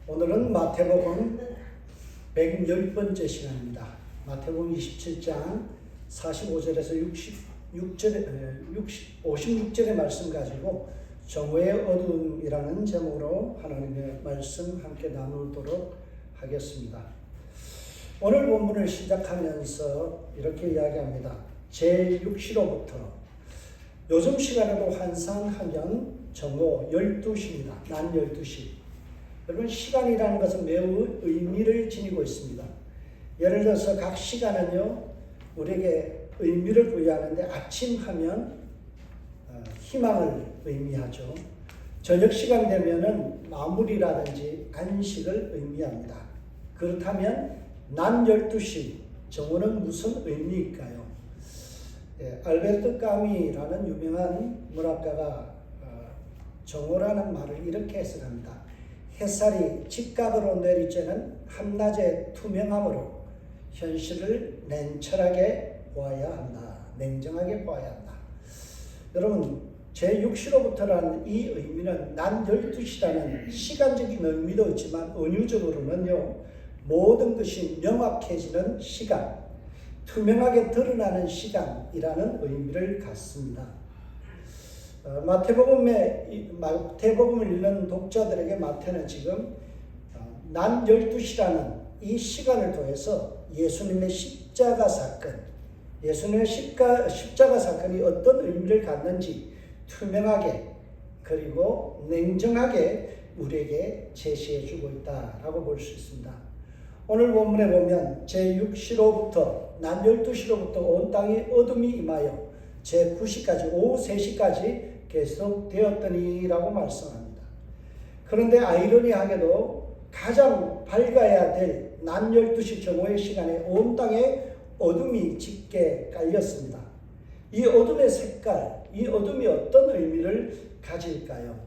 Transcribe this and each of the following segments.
오늘은 마태복음 110번째 시간입니다. 마태복음 27장 45절에서 56절의 말씀 가지고 정오의 어둠이라는 제목으로 하나님의 말씀 함께 나누도록 하겠습니다. 오늘 본문을 시작하면서 이렇게 이야기합니다. 제6시로부터 요즘 시간으로 환상하면 정오 12시입니다. 낮 12시. 여러분, 시간이라는 것은 매우 의미를 지니고 있습니다. 예를 들어서 각 시간은요, 우리에게 의미를 부여하는데 아침 하면 희망을 의미하죠. 저녁 시간 되면은 마무리라든지 안식을 의미합니다. 그렇다면 낮 12시 정오는 무슨 의미일까요? 알베르토 까미라는 유명한 문학가가 정오라는 말을 이렇게 해석합니다. 햇살이 직각으로 내리쬐는 한낮의 투명함으로 현실을 냉철하게 보아야 한다. 냉정하게 보아야 한다. 여러분, 제6시로부터라는 이 의미는 낮 12시라는 시간적인 의미도 있지만 은유적으로는요, 모든 것이 명확해지는 시간, 투명하게 드러나는 시간이라는 의미를 갖습니다. 마태복음을 읽는 독자들에게 마태는 지금 낮 12시라는 이 시간을 통해서 예수님의 십자가 사건, 예수님의 십자가 사건이 어떤 의미를 갖는지 투명하게 그리고 냉정하게 우리에게 제시해 주고 있다라고 볼 수 있습니다. 오늘 본문에 보면 제6시로부터 낮 12시로부터 온 땅에 어둠이 임하여 제9시까지 오후 3시까지 계속되었더니라고 말씀합니다. 그런데 아이러니하게도 가장 밝아야 될 낮 12시 정오의 시간에 온 땅에 어둠이 짙게 깔렸습니다. 이 어둠의 색깔, 이 어둠이 어떤 의미를 가질까요?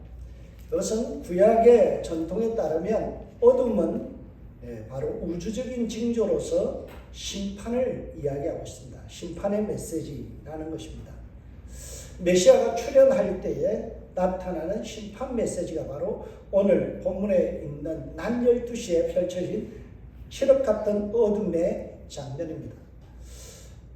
그것은 구약의 전통에 따르면 어둠은 바로 우주적인 징조로서 심판을 이야기하고 있습니다. 심판의 메시지라는 것입니다. 메시아가 출현할 때에 나타나는 심판 메시지가 바로 오늘 본문에 있는 낮 12시에 펼쳐진 칠흑 같은 어둠의 장면입니다.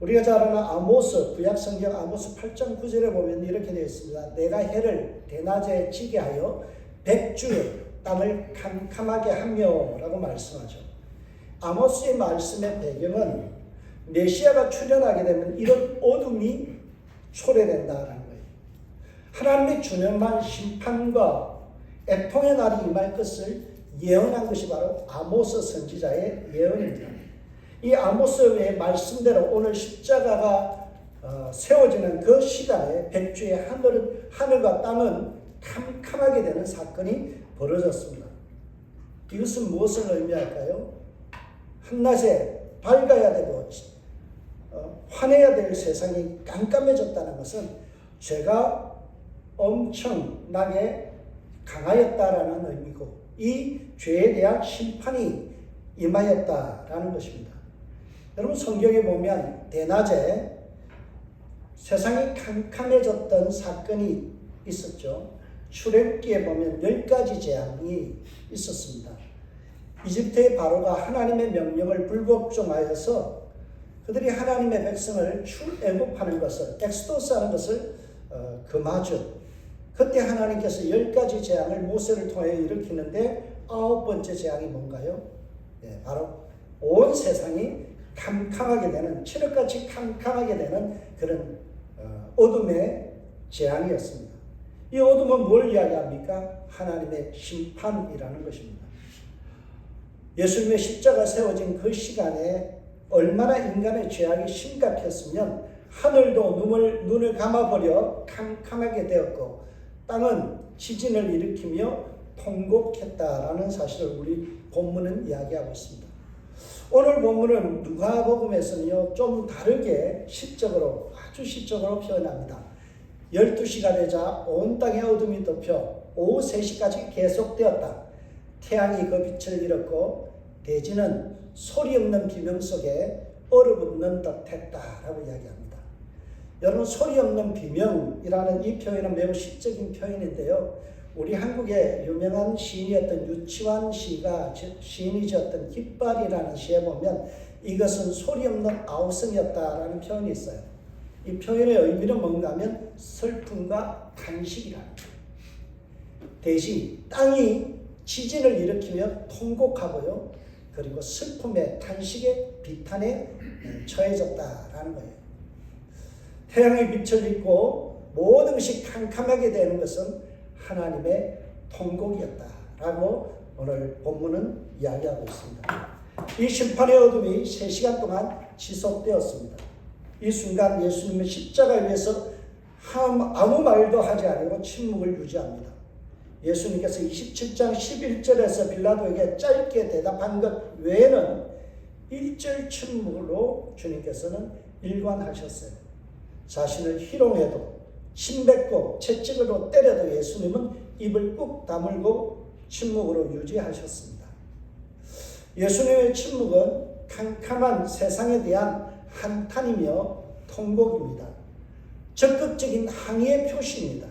우리가 잘 아는 아모스, 구약 성경 아모스 8장 9절에 보면 이렇게 되어 있습니다. 내가 해를 대낮에 지게 하여 백주에 땅을 캄캄하게 하며 라고 말씀하죠. 아모스의 말씀의 배경은 메시아가 출현하게 되면 이런 어둠이 초래된다는 거예요. 하나님의 준엄한 심판과 애통의 날이 임할 것을 예언한 것이 바로 아모스 선지자의 예언입니다. 이 아모스의 말씀대로 오늘 십자가가 세워지는 그 시간에 백주의 하늘과 땅은 캄캄하게 되는 사건이 벌어졌습니다. 이것은 무엇을 의미할까요? 한낮에 밝아야 되고 환해야 될 세상이 깜깜해졌다는 것은 죄가 엄청나게 강하였다라는 의미고 이 죄에 대한 심판이 임하였다라는 것입니다. 여러분, 성경에 보면 대낮에 세상이 캄캄해졌던 사건이 있었죠. 출애굽기에 보면 10가지 재앙이 있었습니다. 이집트의 바로가 하나님의 명령을 불복종하여서 그들이 하나님의 백성을 출애굽하는 것을, 엑스도스하는 것을 금하죠. 그때 하나님께서 10가지 재앙을 모세를 통해 일으키는데 9번째 재앙이 뭔가요? 바로 온 세상이 캄캄하게 되는, 칠흑같이 캄캄하게 되는 그런 어둠의 재앙이었습니다. 이 어둠은 뭘 이야기합니까? 하나님의 심판이라는 것입니다. 예수님의 십자가 세워진 그 시간에 얼마나 인간의 죄악이 심각했으면 하늘도 눈을 감아버려 캄캄하게 되었고 땅은 지진을 일으키며 통곡했다라는 사실을 우리 본문은 이야기하고 있습니다. 오늘 본문은 누가복음에서는요, 좀 다르게 아주 시적으로 표현합니다. 12시가 되자 온 땅에 어둠이 덮여 오후 3시까지 계속되었다. 태양이 그 빛을 잃었고 대지는 소리 없는 비명 속에 얼어붙는 듯 했다라고 이야기합니다. 여러분, 소리 없는 비명이라는 이 표현은 매우 시적인 표현인데요. 우리 한국의 유명한 시인이었던 유치환 시인이 지었던 깃발이라는 시에 보면 이것은 소리 없는 아우성이었다라는 표현이 있어요. 이 표현의 의미는 뭔가 하면 슬픔과 탄식이라는 거예요. 대신 땅이 지진을 일으키며 통곡하고요. 그리고 슬픔의 탄식의 비탄에 처해졌다라는 거예요. 태양의 빛을 입고 모든 것이 캄캄하게 되는 것은 하나님의 통곡이었다라고 오늘 본문은 이야기하고 있습니다. 이 심판의 어둠이 3시간 동안 지속되었습니다. 이 순간 예수님은 십자가 위에서 아무 말도 하지 않고 침묵을 유지합니다. 예수님께서 27장 11절에서 빌라도에게 짧게 대답한 것 외에는 1절 침묵으로 주님께서는 일관하셨어요. 자신을 희롱해도 침뱉고 채찍으로 때려도 예수님은 입을 꾹 다물고 침묵으로 유지하셨습니다. 예수님의 침묵은 캄캄한 세상에 대한 한탄이며 통곡입니다. 적극적인 항의의 표시입니다.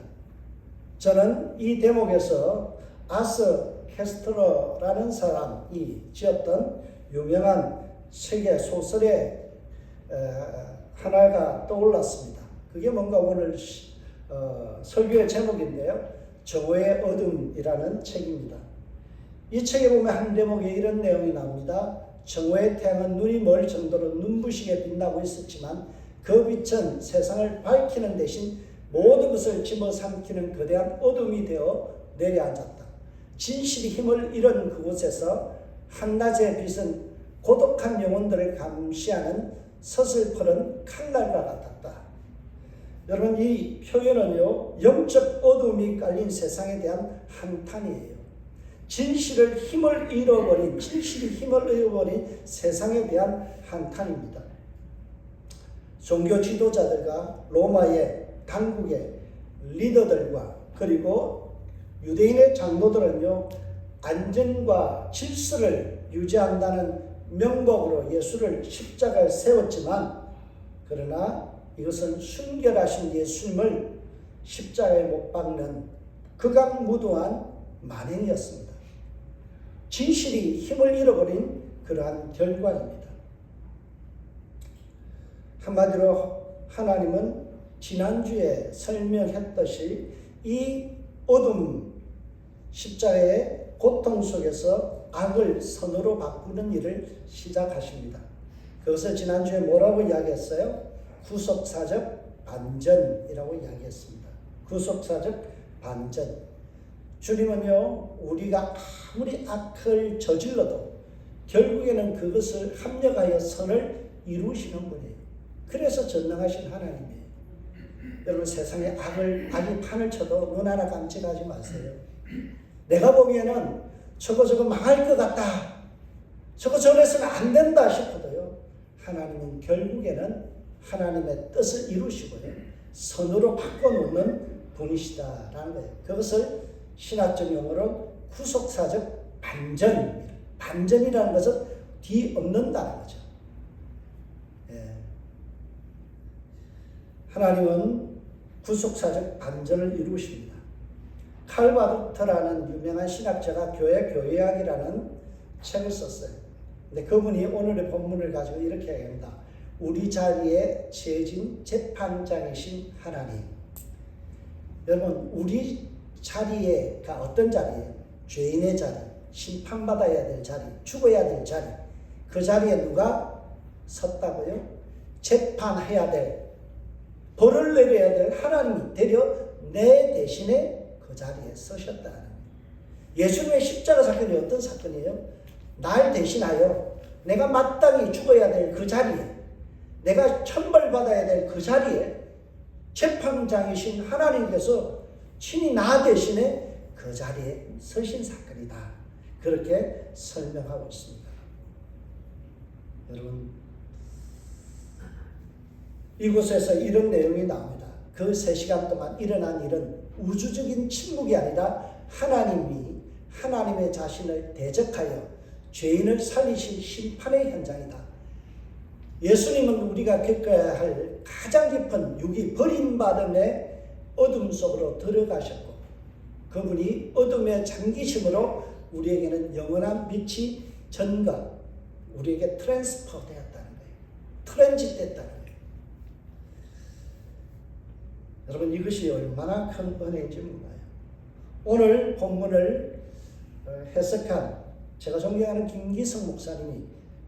저는 이 대목에서 아서 캐스트러라는 사람이 지었던 유명한 세계 소설의 하나가 떠올랐습니다. 그게 뭔가 오늘 설교의 제목인데요. 정오의 어둠이라는 책입니다. 이 책에 보면 한 대목에 이런 내용이 나옵니다. 정오의 태양은 눈이 멀 정도로 눈부시게 빛나고 있었지만 그 빛은 세상을 밝히는 대신 모든 것을 집어삼키는 거대한 어둠이 되어 내려앉았다. 진실이 힘을 잃은 그곳에서 한낮의 빛은 고독한 영혼들을 감시하는 서슬퍼런 칼날과 같았다. 여러분, 이 표현은요, 영적 어둠이 깔린 세상에 대한 한탄이에요. 진실이 힘을 잃어버린 세상에 대한 한탄입니다. 종교 지도자들과 로마의 당국의 리더들과 그리고 유대인의 장로들은요, 안전과 질서를 유지한다는 명목으로 예수를 십자가에 세웠지만, 그러나 이것은 순결하신 예수님을 십자가에 못 박는 극악무도한 만행이었습니다. 진실이 힘을 잃어버린 그러한 결과입니다. 한마디로 하나님은 지난주에 설명했듯이 이 어둠 십자가의 고통 속에서 악을 선으로 바꾸는 일을 시작하십니다. 그것을 지난주에 뭐라고 이야기했어요? 구속사적 반전이라고 이야기했습니다. 구속사적 반전. 주님은요, 우리가 아무리 악을 저질러도 결국에는 그것을 합력하여 선을 이루시는 분이에요. 그래서 전능하신 하나님이에요. 여러분, 세상에 악이 판을 쳐도 눈 하나 깜찍하지 마세요. 내가 보기에는 저거 망할 것 같다, 저래서는 안 된다 싶어도요, 하나님은 결국에는 하나님의 뜻을 이루시고요, 선으로 바꿔놓는 분이시다라는 거예요. 그것을 신학적 용어로 구속사적 반전입니다. 반전이라는 것은 뒤엎는다는 거죠. 하나님은 구속사적 반전을 이루십니다. 칼바르트라는 유명한 신학자가 교회학이라는 책을 썼어요. 근데 그분이 오늘의 본문을 가지고 이렇게 얘기합니다. 우리 자리에 재진 재판장이신 하나님. 여러분, 우리 자리가 어떤 자리예요? 죄인의 자리, 심판받아야 될 자리, 죽어야 될 자리. 그 자리에 누가 섰다고요? 재판해야 될, 벌을 내려야 될 하나님이 되려 내 대신에 그 자리에 서셨다는 거예요. 예수님의 십자가 사건이 어떤 사건이에요? 날 대신하여 내가 마땅히 죽어야 될 그 자리에, 내가 천벌받아야 될 그 자리에 재판장이신 하나님께서 친히 나 대신에 그 자리에 서신 사건이다. 그렇게 설명하고 있습니다. 여러분, 이곳에서 이런 내용이 나옵니다. 그 3시간 동안 일어난 일은 우주적인 침묵이 아니라 하나님의 자신을 대적하여 죄인을 살리신 심판의 현장이다. 예수님은 우리가 겪어야 할 가장 깊은 육이 버림받음의 어둠 속으로 들어가셨고, 그분이 어둠에 잠기심으로 우리에게는 영원한 빛이 전가, 우리에게 트랜스퍼 되었다는 거예요. 트랜짓 됐다는 거예요. 여러분, 이것이 얼마나 큰 은혜인지 몰라요. 오늘 본문을 해석한 제가 존경하는 김기성 목사님이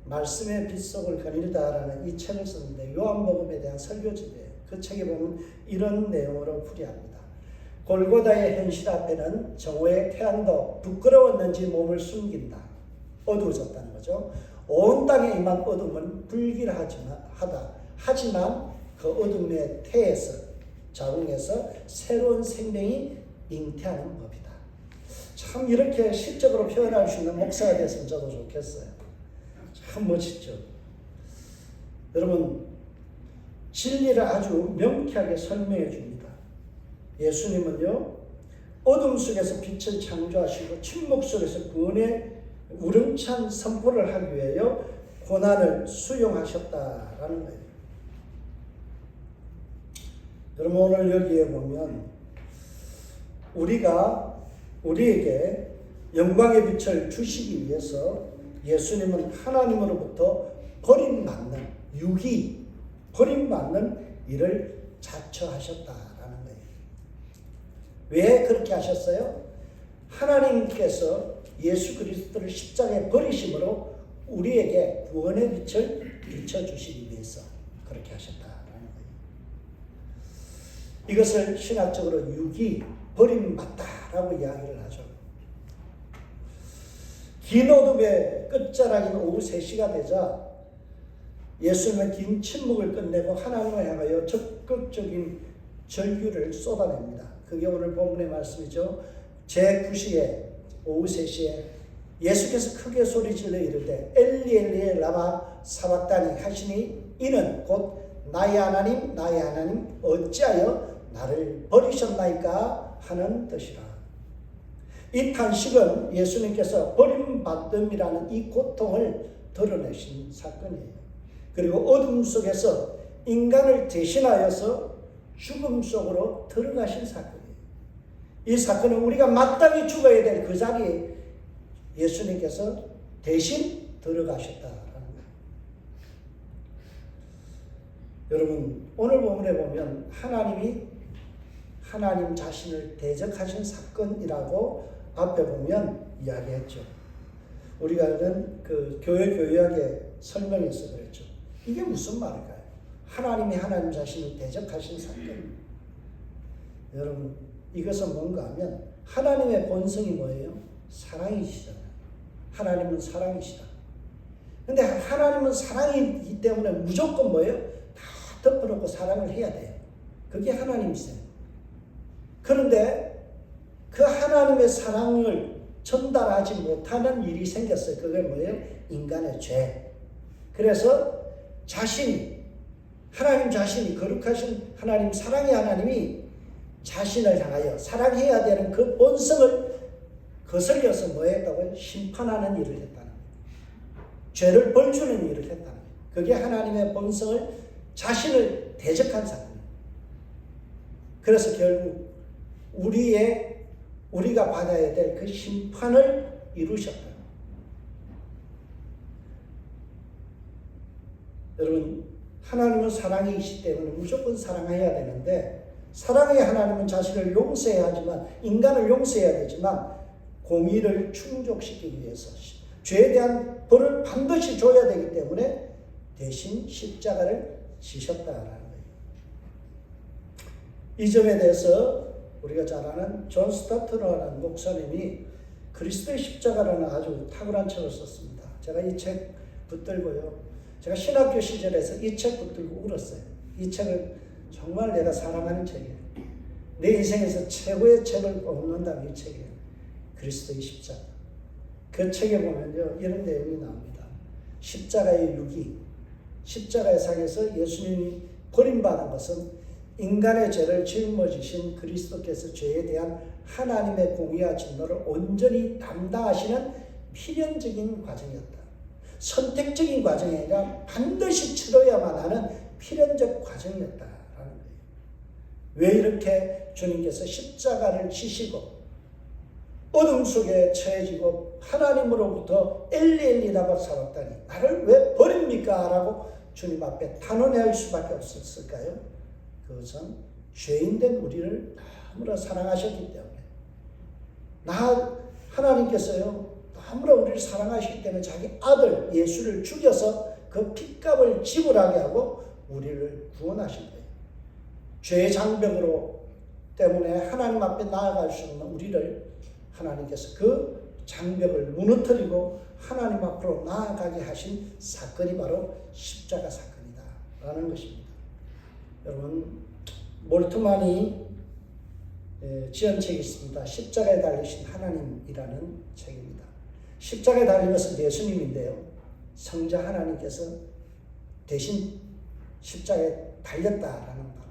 말씀의 빗속을 거닐다라는 이 책을 썼는데, 요한복음에 대한 설교집이에요. 그 책에 보면 이런 내용으로 풀이합니다. 골고다의 현실 앞에는 정오의 태양도 부끄러웠는지 몸을 숨긴다. 어두워졌다는 거죠. 온 땅에 임한 어둠은 불길하다. 하지만 그 어둠의 태에서, 자궁에서 새로운 생명이 잉태하는 법이다. 참 이렇게 시적으로 표현할 수 있는 목사가 됐으면 저도 좋겠어요. 참 멋있죠. 여러분, 진리를 아주 명쾌하게 설명해 줍니다. 예수님은요, 어둠 속에서 빛을 창조하시고 침묵 속에서 구원의 우렁찬 선포를 하기 위하여 고난을 수용하셨다라는 거예요. 여러분, 오늘 여기에 보면 우리에게 영광의 빛을 주시기 위해서 예수님은 하나님으로부터 버림받는 버림받는 일을 자처하셨다라는 거예요. 왜 그렇게 하셨어요? 하나님께서 예수 그리스도를 십자가에 버리심으로 우리에게 구원의 빛을 비춰주시기 위해서 그렇게 하셨다라는 거예요. 이것을 신학적으로 버림받다라고 이야기를 하죠. 긴 어둠의 끝자락인 오후 3시가 되자 예수님은 긴 침묵을 끝내고 하나님을 향하여 적극적인 절규를 쏟아냅니다. 그게 오늘 본문의 말씀이죠. 제9시에 오후 3시에 예수께서 크게 소리질러 이르되 엘리 엘리 라마 사박다니 하시니 이는 곧 나의 하나님 나의 하나님 어찌하여 나를 버리셨나이까 하는 뜻이라. 이 탄식은 예수님께서 버림받음이라는 이 고통을 드러내신 사건이에요. 그리고 어둠 속에서 인간을 대신하여서 죽음 속으로 들어가신 사건이에요. 이 사건은 우리가 마땅히 죽어야 될 그 자리에 예수님께서 대신 들어가셨다라는 거예요. 여러분, 오늘 본문에 보면 하나님 자신을 대적하신 사건이라고 앞에 보면 이야기했죠. 우리가 아는 그 교회학의 설명에서 그랬죠. 이게 무슨 말일까요? 하나님이 하나님 자신을 대적하신 사건. 여러분, 이것은 뭔가 하면 하나님의 본성이 뭐예요? 사랑이시잖아요. 하나님은 사랑이시다. 근데 하나님은 사랑이기 때문에 무조건 뭐예요? 다 덮어놓고 사랑을 해야 돼요. 그게 하나님이세요. 그런데 그 하나님의 사랑을 전달하지 못하는 일이 생겼어요. 그게 뭐예요? 인간의 죄. 그래서 하나님 자신이 거룩하신 하나님, 사랑의 하나님이 자신을 향하여 사랑해야 되는 그 본성을 거슬려서 뭐 했다고요? 심판하는 일을 했다는 거예요. 죄를 벌주는 일을 했다는 거예요. 그게 하나님의 본성을, 자신을 대적한 사건이에요. 그래서 결국 우리가 받아야 될 그 심판을 이루셨다. 여러분, 하나님은 사랑이시기 때문에 무조건 사랑해야 되는데, 사랑의 하나님은 자신을 용서해야 하지만, 인간을 용서해야 되지만 공의를 충족시키기 위해서 죄에 대한 벌을 반드시 줘야 되기 때문에 대신 십자가를 지셨다라는 거예요. 이 점에 대해서 우리가 잘 아는 존 스타트너라는 목사님이 그리스도의 십자가라는 아주 탁월한 책을 썼습니다. 제가 이 책 붙들고요. 제가 신학교 시절에서 이 책 붙들고 울었어요. 이 책을 정말 내가 사랑하는 책이에요. 내 인생에서 최고의 책을 뽑는다면 이 책이에요. 그리스도의 십자가. 그 책에 보면요, 이런 내용이 나옵니다. 십자가의 유기, 십자가의 상에서 예수님이 버림받은 것은 인간의 죄를 짊어지신 그리스도께서 죄에 대한 하나님의 공의와 진노를 온전히 담당하시는 필연적인 과정이었다. 선택적인 과정이 아니라 반드시 치러야만 하는 필연적 과정이었다라는 거예요. 왜 이렇게 주님께서 십자가를 지시고 어둠 속에 처해지고 하나님으로부터 엘리 나가 살았다니 나를 왜 버립니까? 라고 주님 앞에 탄원할 수밖에 없었을까요? 그것은 죄인된 우리를 너무나 사랑하셨기 때문에 하나님께서요 너무나 우리를 사랑하시기 때문에 자기 아들 예수를 죽여서 그 핏값을 지불하게 하고 우리를 구원하신 거예요. 죄의 장벽으로 때문에 하나님 앞에 나아갈 수 없는 우리를 하나님께서 그 장벽을 무너뜨리고 하나님 앞으로 나아가게 하신 사건이 바로 십자가 사건이다 라는 것입니다. 여러분 몰트만이 지은 책이 있습니다. 십자가에 달리신 하나님이라는 책입니다. 십자가에 달린 것은 예수님인데요. 성자 하나님께서 대신 십자가에 달렸다라는 말이에요.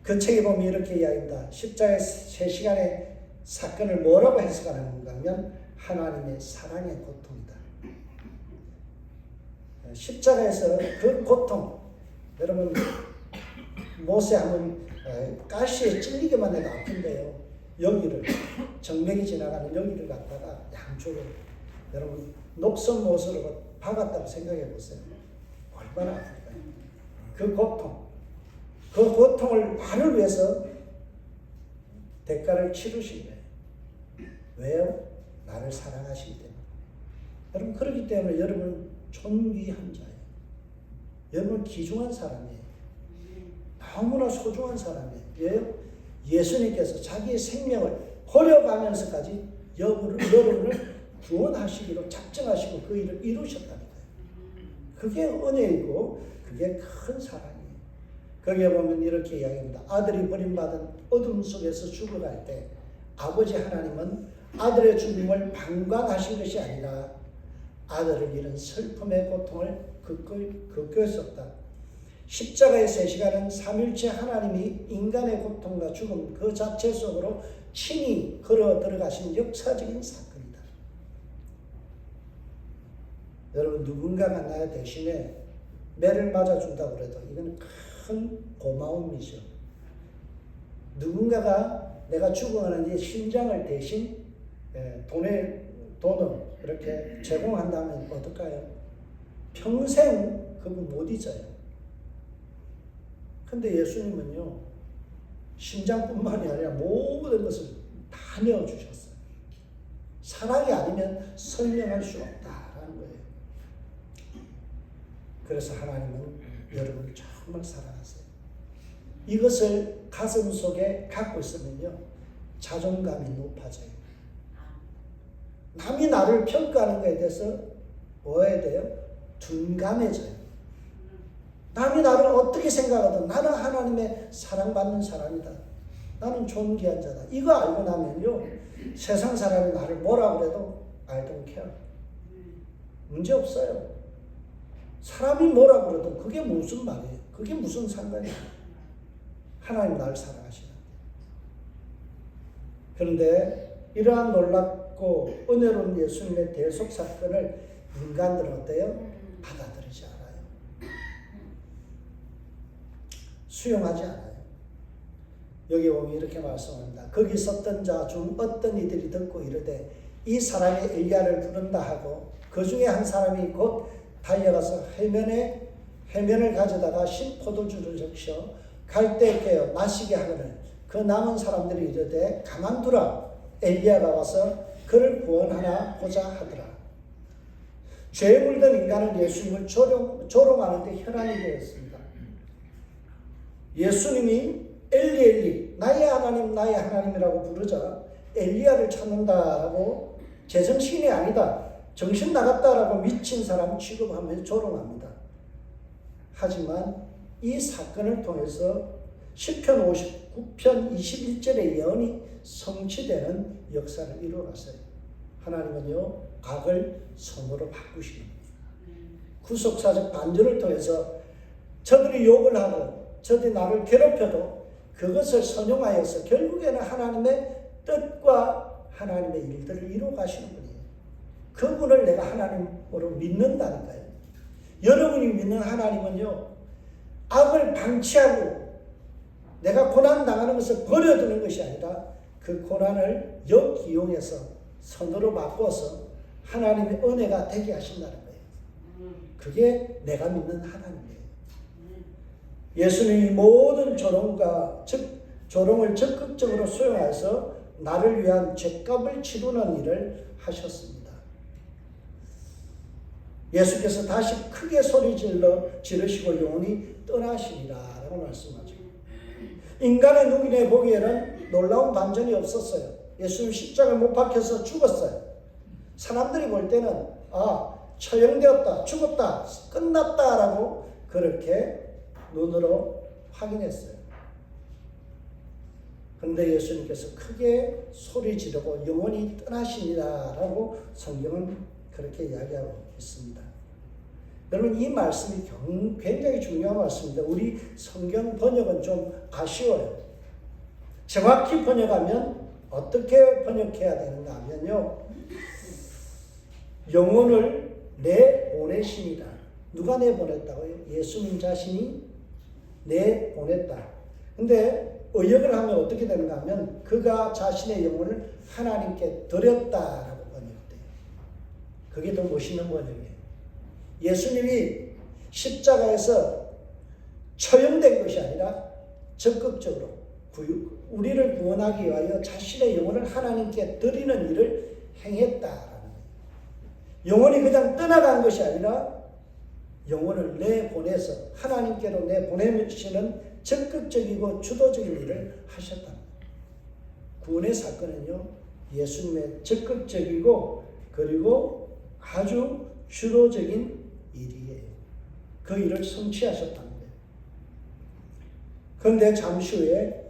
그 책에 보면 이렇게 이야기합니다. 십자가의 3시간의 사건을 뭐라고 해석하는가 하면 하나님의 사랑의 고통이다. 십자가에서 그 고통, 여러분 모세 하면 가시에 찔리기만 해도 아픈데요. 여기를 정맥이 지나가는 여기를 갖다가 양쪽으로 여러분 녹선못으로 박았다고 생각해 보세요. 얼마나 아플까요? 그 고통을 나를 위해서 대가를 치르신 거예요. 왜요? 나를 사랑하시기 때문에. 여러분 그렇기 때문에 여러분 존귀한 자예요. 여러분 귀중한 사람이에요. 너무나 소중한 사람이에요. 왜요? 예수님께서 자기의 생명을 버려가면서까지 여러분을 구원하시기로 작정하시고 그 일을 이루셨다니까요. 그게 은혜이고 그게 큰 사랑이에요. 거기에 보면 이렇게 이야기합니다. 아들이 버림받은 어둠 속에서 죽어갈 때 아버지 하나님은 아들의 죽음을 방관하신 것이 아니라 아들을 잃은 슬픔의 고통을 겪으셨다. 십자가의 3시간은 삼일체 하나님이 인간의 고통과 죽음 그 자체 속으로 친히 걸어 들어가신 역사적인 사건이다. 여러분 누군가가 나 대신에 매를 맞아준다고 해도 이건 큰 고마움이죠. 누군가가 내가 죽어가는 심장을 대신 돈을 이렇게 제공한다면 어떨까요? 평생 그분 못 잊어요. 근데 예수님은요, 심장뿐만이 아니라 모든 것을 다 내어주셨어요. 사랑이 아니면 설명할 수 없다라는 거예요. 그래서 하나님은 여러분을 정말 사랑하세요. 이것을 가슴 속에 갖고 있으면요, 자존감이 높아져요. 남이 나를 평가하는 것에 대해서 뭐 해야 돼요? 둔감해져요. 남이 나를 어떻게 생각하든 나는 하나님의 사랑받는 사람이다. 나는 존귀한 자다. 이거 알고 나면요, 세상 사람이 나를 뭐라 그래도 I don't care. 문제 없어요. 사람이 뭐라 그래도 그게 무슨 말이에요? 그게 무슨 상관이에요? 하나님 나를 사랑하시는. 그런데 이러한 놀랍고 은혜로운 예수님의 대속 사건을 인간들은 어때요? 받아들이지 않아요. 수용하지 않아요. 여기 보면 이렇게 말씀합니다. 거기 섰던 자 중 어떤 이들이 듣고 이르되 이 사람이 엘리야를 부른다 하고 그 중에 한 사람이 곧 달려가서 해면을 가져다가 신 포도주를 적셔 갈대 깨어 마시게 하거늘 그 남은 사람들이 이르되 가만두라 엘리야가 와서 그를 구원하나 보자 하더라. 죄에 물든 인간은 예수님을 조롱하는 데 혈안이 되었습니다. 예수님이 엘리 나의 하나님 나의 하나님이라고 부르자 엘리야를 찾는다라고 제정신이 아니다, 정신 나갔다라고 미친 사람 취급하며 조롱합니다. 하지만 이 사건을 통해서 시편 59편 21절의 예언이 성취되는 역사를 이루어갔어요. 하나님은요, 악을 선으로 바꾸십니다. 구속사적 반전을 통해서 저들이 욕을 하고 저들이 나를 괴롭혀도 그것을 선용하여서 결국에는 하나님의 뜻과 하나님의 일들을 이루어가시는 분이에요. 그분을 내가 하나님으로 믿는다니까요. 여러분이 믿는 하나님은요, 악을 방치하고 내가 고난당하는 것을 버려두는 것이 아니라 그 고난을 역이용해서 선으로 바꿔서 하나님의 은혜가 되게 하신다는 거예요. 그게 내가 믿는 하나님이에요. 예수님이 모든 조롱을 적극적으로 수용해서 나를 위한 죄값을 치르는 일을 하셨습니다. 예수께서 다시 크게 소리 지르시고 영원히 떠나시리라 라고 말씀하죠. 인간의 눈에 보기에는 놀라운 반전이 없었어요. 예수님 십자가에 못 박혀서 죽었어요. 사람들이 볼 때는 처형되었다, 죽었다, 끝났다 라고 그렇게 눈으로 확인했어요. 그런데 예수님께서 크게 소리 지르고 영원히 떠나시니라 라고 성경은 그렇게 이야기하고 있습니다. 여러분, 이 말씀이 굉장히 중요한 말씀입니다. 우리 성경 번역은 좀 아쉬워요. 정확히 번역하면 어떻게 번역해야 되는가 하면요, 영혼을 내보내시니라. 누가 내보냈다고요? 예수님 자신이 내보냈다. 근데 의역을 하면 어떻게 되는가 하면 그가 자신의 영혼을 하나님께 드렸다라고 번역돼요. 그게 더 멋있는 번역이에요. 예수님이 십자가에서 처형된 것이 아니라 적극적으로 우리를 구원하기 위하여 자신의 영혼을 하나님께 드리는 일을 행했다라는 거예요. 영혼이 그냥 떠나간 것이 아니라 영혼을 내보내서 하나님께로 내보내시는 적극적이고 주도적인 일을 하셨다는 거예요. 구원의 사건은요, 예수님의 적극적이고 그리고 아주 주도적인 일이에요. 그 일을 성취하셨다는 거예요. 그런데 잠시 후에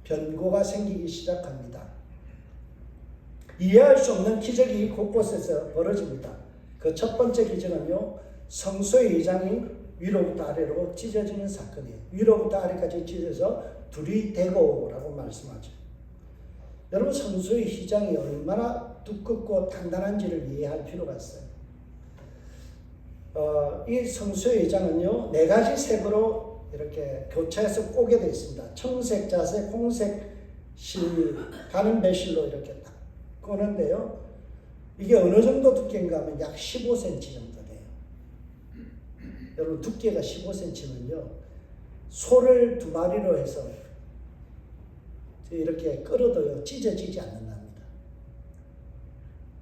변고가 생기기 시작합니다. 이해할 수 없는 기적이 곳곳에서 벌어집니다. 그 첫 번째 기적은요, 성소의 의장이 위로부터 아래로 찢어지는 사건이에요. 위로부터 아래까지 찢어서 둘이 되고라고 말씀하죠. 여러분, 성소의 휘장이 얼마나 두껍고 단단한지를 이해할 필요가 있어요. 이 성소의 휘장은요, 4가지 색으로 이렇게 교차해서 꼬게 되어 있습니다. 청색, 자색, 홍색, 실, 가는 배실로 이렇게 딱 꼬는데요. 이게 어느 정도 두께인가 하면 약 15cm 정도 돼요. 여러분, 두께가 15cm면요, 소를 2마리로 해서 이렇게 끌어도요, 찢어지지 않는답니다.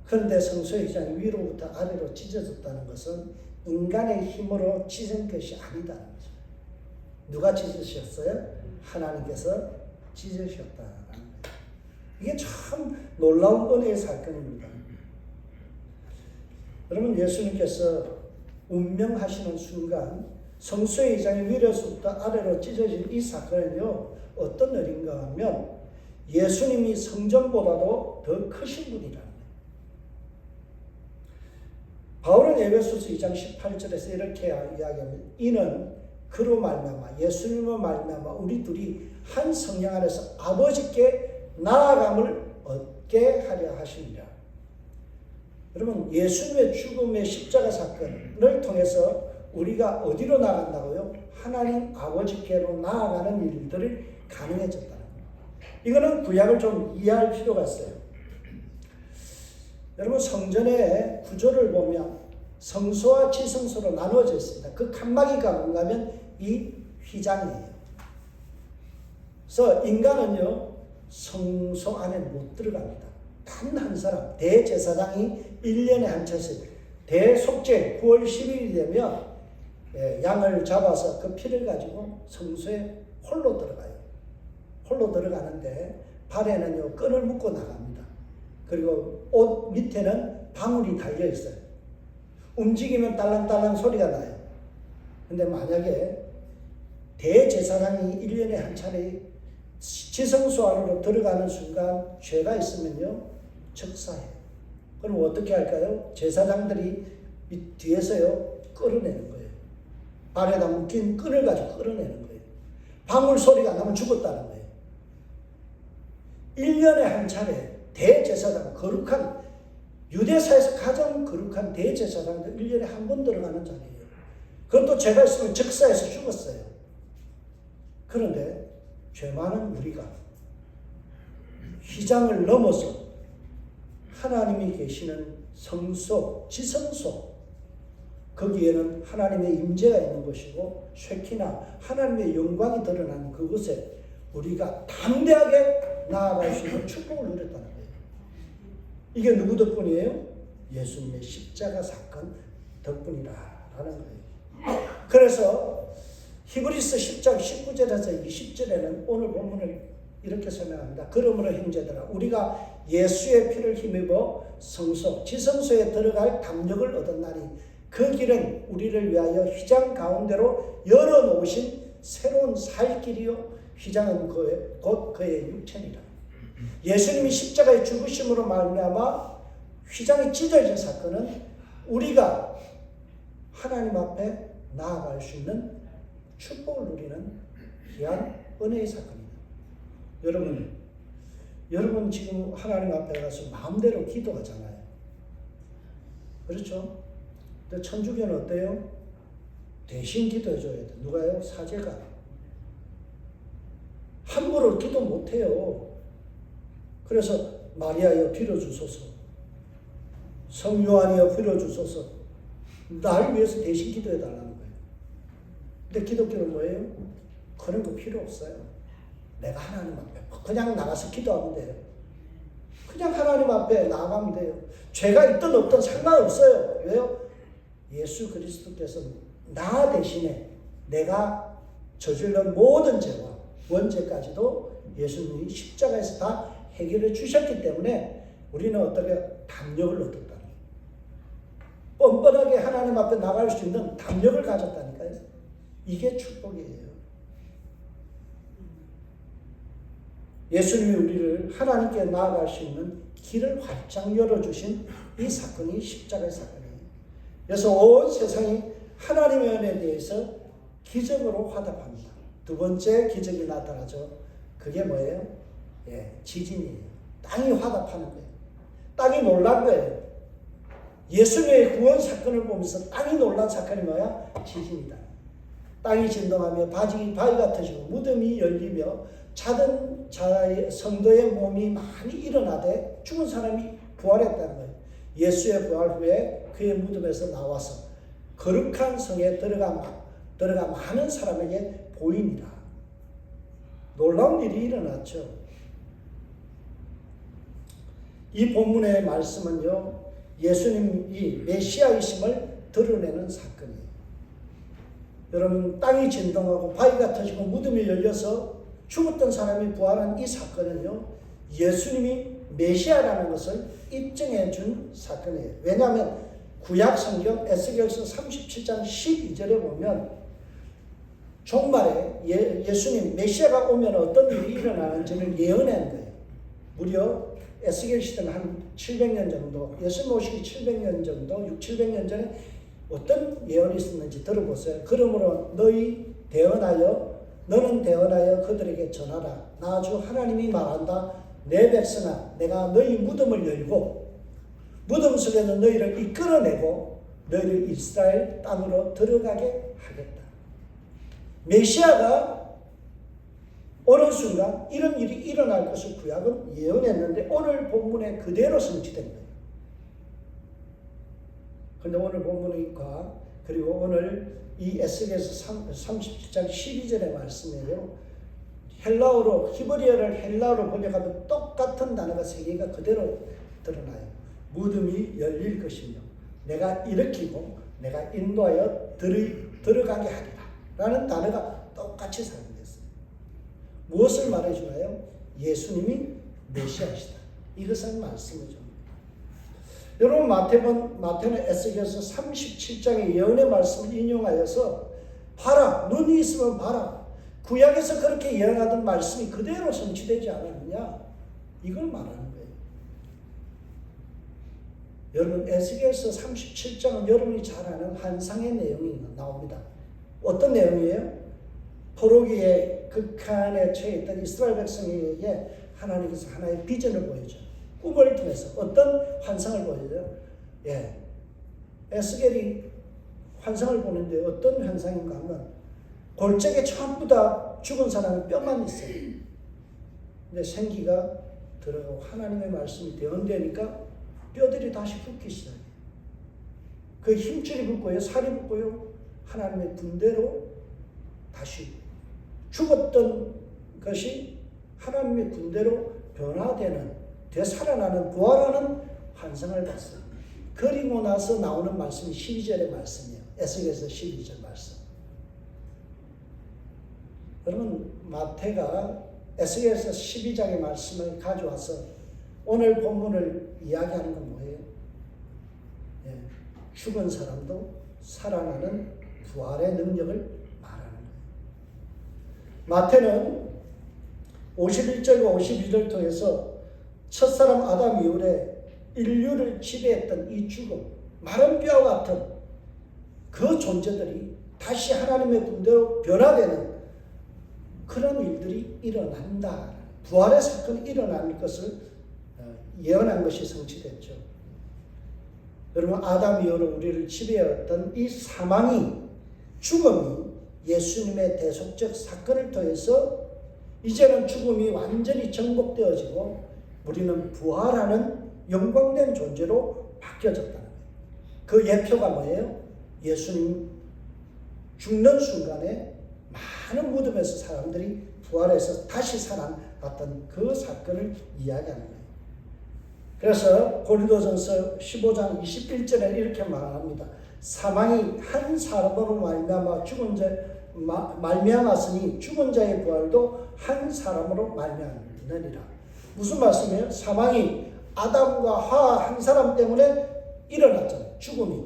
그런데 성소의 휘장이 위로부터 아래로 찢어졌다는 것은 인간의 힘으로 찢은 것이 아니다는 거죠. 누가 찢으셨어요? 하나님께서 찢으셨다는 거예요. 이게 참 놀라운 은혜의 사건입니다. 여러분, 예수님께서 운명하시는 순간 성소의 휘장이 위로부터 아래로 찢어진 이 사건은요, 어떤 일인가 하면 예수님이 성전보다도 더 크신 분이라는 거예요. 바울은 에베소서 2장 18절에서 이렇게 이야기합니다. 이는 그로 말미암아 예수님으로 말미암아 우리 둘이 한 성령 안에서 아버지께 나아감을 얻게 하려 하시니라. 여러분, 예수님의 죽음의 십자가 사건을 통해서 우리가 어디로 나간다고요? 하나님 아버지께로 나아가는 일들이 가능해졌다는 거예요. 이거는 구약을 좀 이해할 필요가 있어요. 여러분, 성전의 구조를 보면 성소와 지성소로 나누어져 있습니다. 그 칸막이가 뭔가 하면 이 휘장이에요. 그래서 인간은요, 성소 안에 못 들어갑니다. 단 한 사람, 대제사장이 1년에 한 차씩 대속죄 9월 10일이 되면 양을 잡아서 그 피를 가지고 성소에 홀로 들어가요. 홀로 들어가는데 발에는요, 끈을 묶고 나갑니다. 그리고 옷 밑에는 방울이 달려 있어요. 움직이면 딸랑딸랑 소리가 나요. 근데 만약에 대제사장이 1년에 한 차례 지성소 안으로 들어가는 순간 죄가 있으면요, 적사해요. 그럼 어떻게 할까요? 제사장들이 이 뒤에서요, 끌어내는 거예요. 발에다 묶인 끈을 가지고 끌어내는 거예요. 방울 소리가 나면 죽었다는 거예요. 1년에 한 차례 대제사장, 거룩한, 유대사에서 가장 거룩한 대제사장들 1년에 한 번 들어가는 자리예요. 그것도 죄가 있으면 적사해서 죽었어요. 그런데 죄 많은 우리가 휘장을 넘어서 하나님이 계시는 성소, 지성소, 거기에는 하나님의 임재가 있는 것이고 쉐키나 하나님의 영광이 드러나는 그곳에 우리가 담대하게 나아갈 수 있는 축복을 누렸다는 거예요. 이게 누구 덕분이에요? 예수님의 십자가 사건 덕분이라는 거예요. 그래서 히브리서 10장 19절에서 20절에는 오늘 본문을 이렇게 설명합니다. 그러므로 형제들아 우리가 예수의 피를 힘입어 성소, 지성소에 들어갈 담력을 얻었나니 그 길은 우리를 위하여 휘장 가운데로 열어놓으신 새로운 살 길이요 휘장은 곧 그의 육체니라. 예수님이 십자가의 죽으심으로 말미암아 휘장이 찢어진 사건은 우리가 하나님 앞에 나아갈 수 있는 축복을 누리는 귀한 은혜의 사건입니다. 여러분 지금 하나님 앞에 가서 마음대로 기도하잖아요. 그렇죠? 근데 천주교는 어때요? 대신 기도해 줘야 돼. 누가요? 사제가. 함부로 기도 못해요. 그래서 마리아여 빌어주소서, 성 요한이여 빌어주소서, 날 위해서 대신 기도해 달라는 거예요. 근데 기독교는 뭐예요? 그런 거 필요 없어요. 내가 하나님 앞에 그냥 나가서 기도하면 돼요. 그냥 하나님 앞에 나가면 돼요. 죄가 있든 없든 상관없어요. 왜요? 예수 그리스도께서 나 대신에 내가 저질른 모든 죄와 원죄까지도 예수님이 십자가에서 다 해결해 주셨기 때문에 우리는 어떻게 담력을 얻었다는 거예요. 뻔뻔하게 하나님 앞에 나갈 수 있는 담력을 가졌다니까요. 이게 축복이에요. 예수님이 우리를 하나님께 나아갈 수 있는 길을 활짝 열어주신 이 사건이 십자가의 사건이에요. 그래서 온 세상이 하나님의 은혜에 대해서 기적으로 화답합니다. 두 번째 기적이 나타나죠. 그게 뭐예요? 지진이에요. 땅이 화답하는 거예요. 땅이 놀란 거예요. 예수님의 구원 사건을 보면서 땅이 놀란 사건이 뭐야? 지진이다. 땅이 진동하며 바위가 터지고 무덤이 열리며 자던 성도의 몸이 많이 일어나되 죽은 사람이 부활했다는 거예요. 예수의 부활 후에 그의 무덤에서 나와서 거룩한 성에 들어가 많은 사람에게 보입니다. 놀라운 일이 일어났죠. 이 본문의 말씀은요, 예수님이 메시아이심을 드러내는 사건이에요. 여러분, 땅이 진동하고 바위가 터지고 무덤이 열려서 죽었던 사람이 부활한 이 사건은요, 예수님이 메시아라는 것을 입증해 준 사건이에요. 왜냐하면 구약 성경 에스겔서 37장 12절에 보면 종말에 예수님 메시아가 오면 어떤 일이 일어나는지를 예언한 거예요. 무려 에스겔 시대는 한 700년 정도, 예수님 오시기 700년 정도, 700년 전에 어떤 예언이 있었는지 들어보세요. 그러므로 너는 대언하여 그들에게 전하라. 나 주 하나님이 말한다. 내 백성아, 내가 너희 무덤을 열고 무덤 속에서 너희를 이끌어내고 너희를 이스라엘 땅으로 들어가게 하겠다. 메시아가 어느 순간 이런 일이 일어날 것을 구약은 예언했는데 오늘 본문에 그대로 성취된 거예요. 그런데 오늘 본문과 그리고 오늘 이 에스겔서 37장 12절의 말씀이에요. 헬라어로 히브리어를 헬라어로 번역하면 똑같은 단어가 세 개가 그대로 드러나요. 무덤이 열릴 것이며 내가 일으키고 내가 인도하여 들어가게 하리라 라는 단어가 똑같이 사용됐어요. 무엇을 말해주나요? 예수님이 메시아시다. 이것은 말씀이죠. 여러분 마태는 에스겔서 37장의 예언의 말씀을 인용하여서 봐라, 눈이 있으면 봐라. 구약에서 그렇게 예언하던 말씀이 그대로 성취되지 않았느냐? 이걸 말하는 거예요. 여러분 에스겔서 37장은 여러분이 잘 아는 환상의 내용이 나옵니다. 어떤 내용이에요? 포로기의 극한에 처해 있던 이스라엘 백성에게 하나님께서 하나의 비전을 보여줘요. 꿈을 통해서 어떤 환상을 보여줘요? 에스겔이 환상을 보는데 어떤 환상인가 하면 골짜기에 전부 다 죽은 사람의 뼈만 있어요. 근데 생기가 들어가고 하나님의 말씀이 대언되니까 뼈들이 다시 붙기 시작해요. 그 힘줄이 붙고요, 살이 붙고요, 하나님의 군대로 다시 죽었던 것이 하나님의 군대로 변화되는, 되살아나는, 부활하는 환상을 봤어요. 그리고 나서 나오는 말씀이 12절의 말씀이에요. 에스겔서 12절 말씀. 그러면 마태가 에스겔서 12장의 말씀을 가져와서 오늘 본문을 이야기하는 건 뭐예요? 죽은 사람도 살아나는 부활의 능력을 말하는 거예요. 마태는 51절과 52절 통해서 첫사람 아담 이후에 인류를 지배했던 이 죽음, 마른 뼈와 같은 그 존재들이 다시 하나님의 군대로 변화되는 그런 일들이 일어난다. 부활의 사건이 일어날 것을 예언한 것이 성취됐죠. 여러분, 아담 이후로 우리를 지배했던 이 사망이, 죽음이 예수님의 대속적 사건을 통해서 이제는 죽음이 완전히 정복되어지고 우리는 부활하는 영광된 존재로 바뀌어졌다는 거예요. 그 예표가 뭐예요? 예수님 죽는 순간에 많은 무덤에서 사람들이 부활해서 다시 살아났던 그 사건을 이야기하는 거예요. 그래서 고린도전서 15장 21절에 이렇게 말합니다. 사망이 한 사람으로 말미암았으니 죽은 자의 부활도 한 사람으로 말미암느니라. 무슨 말씀이에요? 사망이 아담과 하와 한 사람 때문에 일어났잖아요. 죽음이.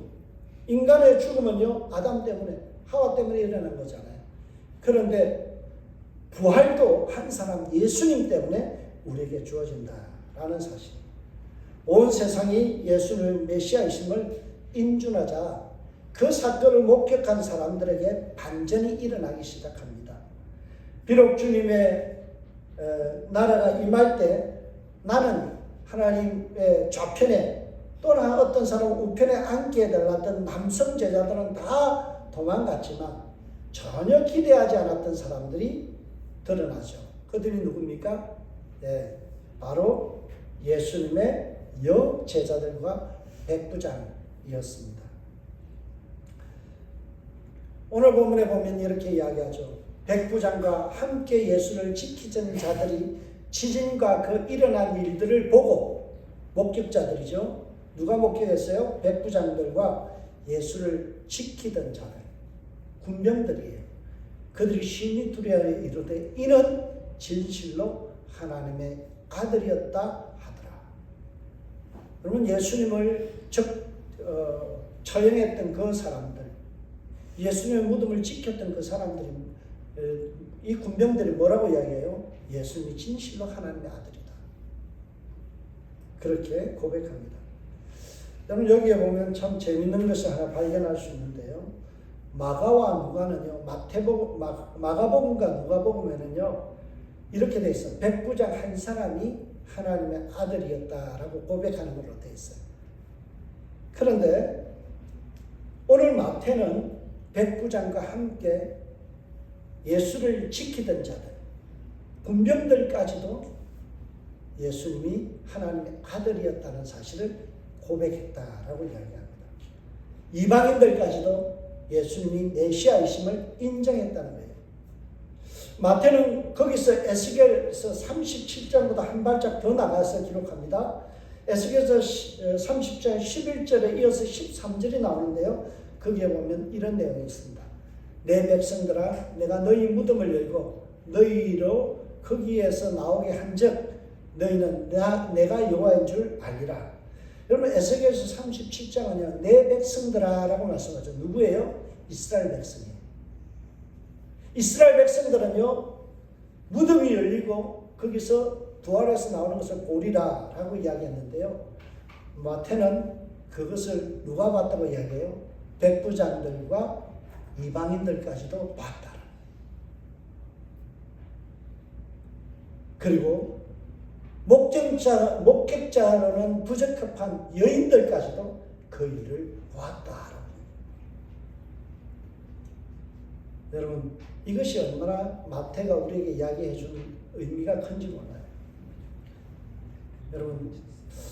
인간의 죽음은요, 아담 때문에, 하와 때문에 일어난 거잖아요. 그런데 부활도 한 사람, 예수님 때문에 우리에게 주어진다라는 사실. 온 세상이 예수님의 메시아이심을 인준하자 그 사건을 목격한 사람들에게 반전이 일어나기 시작합니다. 비록 주님의 나라가 임할 때 나는 하나님의 좌편에 또나 어떤 사람은 우편에 앉게 해달라던 남성 제자들은 다 도망갔지만 전혀 기대하지 않았던 사람들이 드러나죠. 그들이 누굽니까? 네, 바로 예수님의 여제자들과 백부장이었습니다. 오늘 본문에 보면 이렇게 이야기하죠. 백부장과 함께 예수를 지키던 자들이 지진과 그 일어난 일들을 보고, 목격자들이죠. 누가 목격했어요? 백부장들과 예수를 지키던 자들, 군병들이에요. 그들이 심히 두려워에 이르되 이는 진실로 하나님의 아들이었다 하더라. 여러분, 예수님을 처형했던 그 사람들, 예수님의 무덤을 지켰던 그 사람들이, 이 군병들이 뭐라고 이야기해요? 예수님이 진실로 하나님의 아들이다. 그렇게 고백합니다. 여러분, 여기에 보면 참 재밌는 것을 하나 발견할 수 있는데요. 마가와 누가는요, 마가복음과 누가복음에는요, 이렇게 돼 있어요. 백부장 한 사람이 하나님의 아들이었다라고 고백하는 걸로 돼 있어요. 그런데 오늘 마태는 백부장과 함께 예수를 지키던 자들, 군병들까지도 예수님이 하나님의 아들이었다는 사실을 고백했다라고 이야기합니다. 이방인들까지도 예수님이 메시아이심을 인정했다는 거예요. 마태는 거기서 에스겔서 37장보다 한 발짝 더 나가서 기록합니다. 에스겔서 30장 11절에 이어서 13절이 나오는데요. 거기에 보면 이런 내용이 있습니다. 내 백성들아, 내가 너희 무덤을 열고 너희로 거기에서 나오게 한즉 너희는 내가 여호와인 줄 알리라. 여러분, 에스겔서 37장은요, 내 백성들아 라고 말씀하죠. 누구예요? 이스라엘 백성이에요. 이스라엘 백성들은요, 무덤이 열리고 거기서 부활해서 나오는 것을 보리라 라고 이야기했는데요. 마태는 그것을 누가 봤다고 이야기해요? 백부장들과 이방인들까지도 봤다. 그리고 목격자로는 부적합한 여인들까지도 그 일을 보았다. 여러분, 이것이 얼마나 마태가 우리에게 이야기해 주는 의미가 큰지 몰라요. 여러분,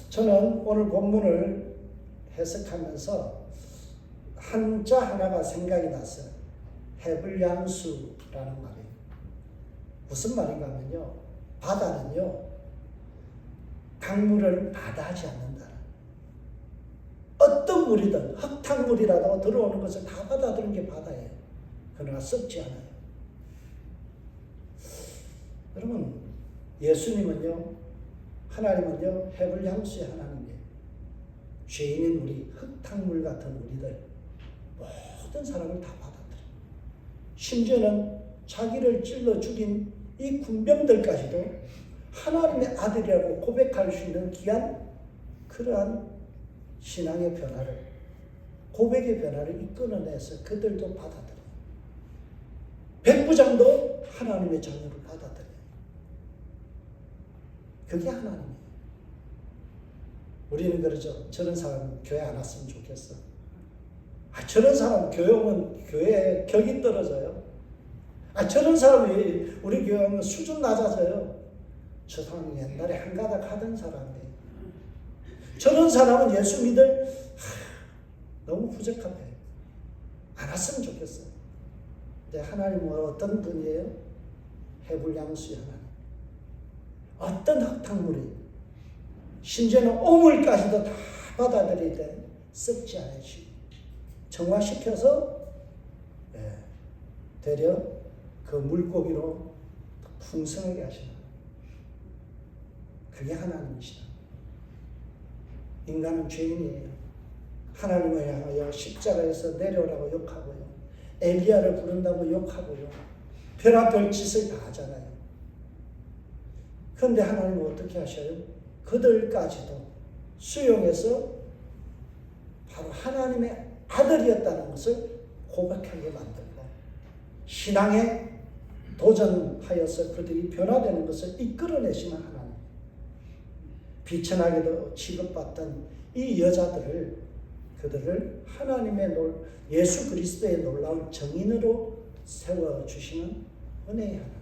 저는 오늘 본문을 해석하면서 한자 하나가 생각이 났어요. 해불양수라는 말이에요. 무슨 말인가 하면요, 바다는요 강물을 마다하지 않는다. 어떤 물이든 흙탕물이라도 들어오는 것을 다 받아들이는 게 바다예요. 그러나 썩지 않아요. 여러분, 예수님은요, 하나님은요 해불양수의 하나님이에요. 죄인인 우리, 흙탕물 같은 우리들 모든 사람을 다 받아들여요. 심지어는 자기를 찔러 죽인 이 군병들까지도 하나님의 아들이라고 고백할 수 있는 귀한 그러한 신앙의 변화를, 고백의 변화를 이끌어내서 그들도 받아들여요. 백부장도 하나님의 자녀를 받아들여요. 그게 하나님이에요. 우리는 그러죠. 저런 사람은 교회 안 왔으면 좋겠어. 저런 사람 교회 오면 교회에 격이 떨어져요. 저런 사람이 우리 교회 오면 수준 낮아져요. 저 사람은 옛날에 한가닥 하던 사람이에요. 저런 사람은 예수 믿을 너무 부족하대. 안 왔으면 좋겠어요. 근데 하나님은 어떤 분이에요? 해불양수의 하나님. 어떤 흙탕물이 심지어는 오물까지도 다 받아들일 때 썩지 않으시고 정화시켜서 되려 그 물고기로 풍성하게 하시는, 그게 하나님이시다. 인간은 죄인이에요. 하나님을 향하여 십자가에서 내려오라고 욕하고요, 엘리야를 부른다고 욕하고요, 별의별 짓을 다 하잖아요. 그런데 하나님은 어떻게 하셔요? 그들까지도 수용해서 바로 하나님의 아들이었다는 것을 고백하게 만들고 신앙에 도전하여서 그들이 변화되는 것을 이끌어내시는 하나님. 비천하게도 취급받던 이 여자들을, 그들을 하나님의 예수 그리스도의 놀라운 정인으로 세워주시는 은혜의 하나님.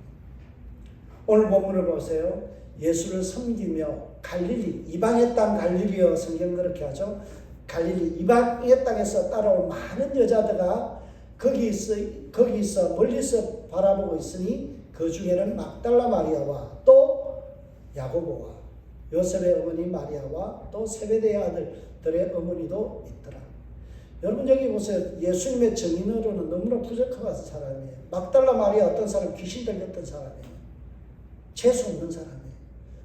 오늘 본문을 보세요. 예수를 섬기며 갈릴리, 이방의 땅 갈릴리여, 성경 그렇게 하죠. 갈릴리 이방의 땅에서 따라온 많은 여자들과 거기 있어 멀리서 바라보고 있으니 그 중에는 막달라 마리아와 또 야고보와 요셉의 어머니 마리아와 또 세베대의 아들들의 어머니도 있더라. 여러분 여기 보세요. 예수님의 정인으로는 너무나 부족한 사람이에요. 막달라 마리아 어떤 사람, 귀신 들렸던 사람이에요. 재수 없는 사람이에요.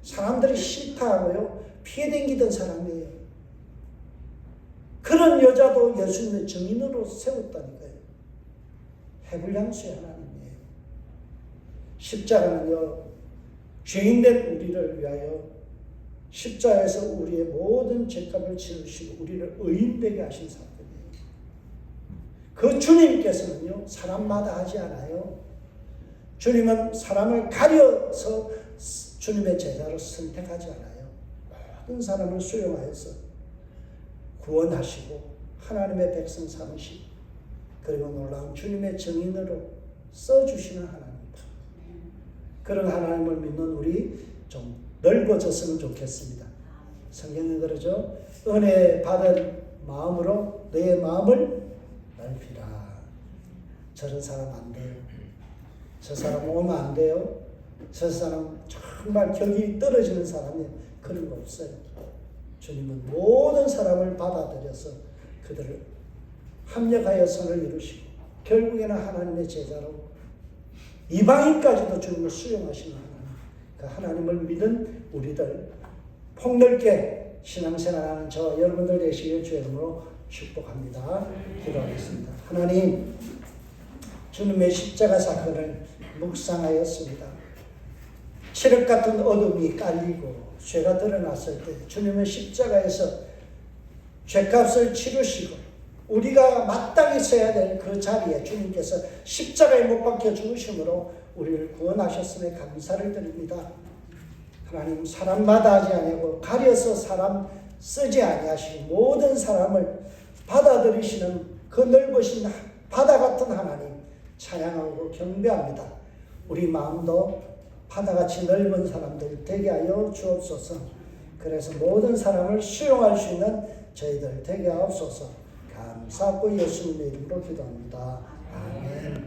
사람들이 싫다하고요 피해 댕기던 사람이에요. 그런 여자도 예수님의 정인으로 세웠다니까요. 해불양수의 하나님이에요. 십자가는요 죄인된 우리를 위하여 십자가에서 우리의 모든 죄값을 치르시고 우리를 의인되게 하신 사건이에요. 그 주님께서는요 사람마다 하지 않아요. 주님은 사람을 가려서 주님의 제자로 선택하지 않아요. 모든 사람을 수용하여서 구원하시고 하나님의 백성 삼으시고 그리고 놀라운 주님의 정인으로 써주시는 하나님입니다. 그런 하나님을 믿는 우리 좀 넓어졌으면 좋겠습니다. 성경은 그러죠. 은혜 받은 마음으로 너의 마음을 넓히라. 저런 사람 안 돼요. 저 사람 오면 안 돼요. 저 사람 정말 격이 떨어지는 사람이 그런 거 없어요. 주님은 모든 사람을 받아들여서 그들을 합력하여 선을 이루시고 결국에는 하나님의 제자로 이방인까지도 주님을 수용하시는 하나님. 그 하나님을 믿은 우리들 폭넓게 신앙생활하는 저 여러분들 되시길 주의 이름으로 축복합니다. 기도하겠습니다. 하나님, 주님의 십자가 사건을 묵상하였습니다. 칠흑 같은 어둠이 깔리고 죄가 드러났을 때 주님은 십자가에서 죄값을 치르시고 우리가 마땅히 서야 될 그 자리에 주님께서 십자가에 못 박혀 죽으심으로 우리를 구원하셨음에 감사를 드립니다. 하나님, 사람마다 하지 아니하고 가려서 사람 쓰지 아니하시고 모든 사람을 받아들이시는 그 넓으신 바다 같은 하나님 찬양하고 경배합니다. 우리 마음도 바다같이 넓은 사람들 되게 하여 주옵소서. 그래서 모든 사람을 수용할 수 있는 저희들 되게 하옵소서. 감사하고 예수님의 이름으로 기도합니다. 아멘.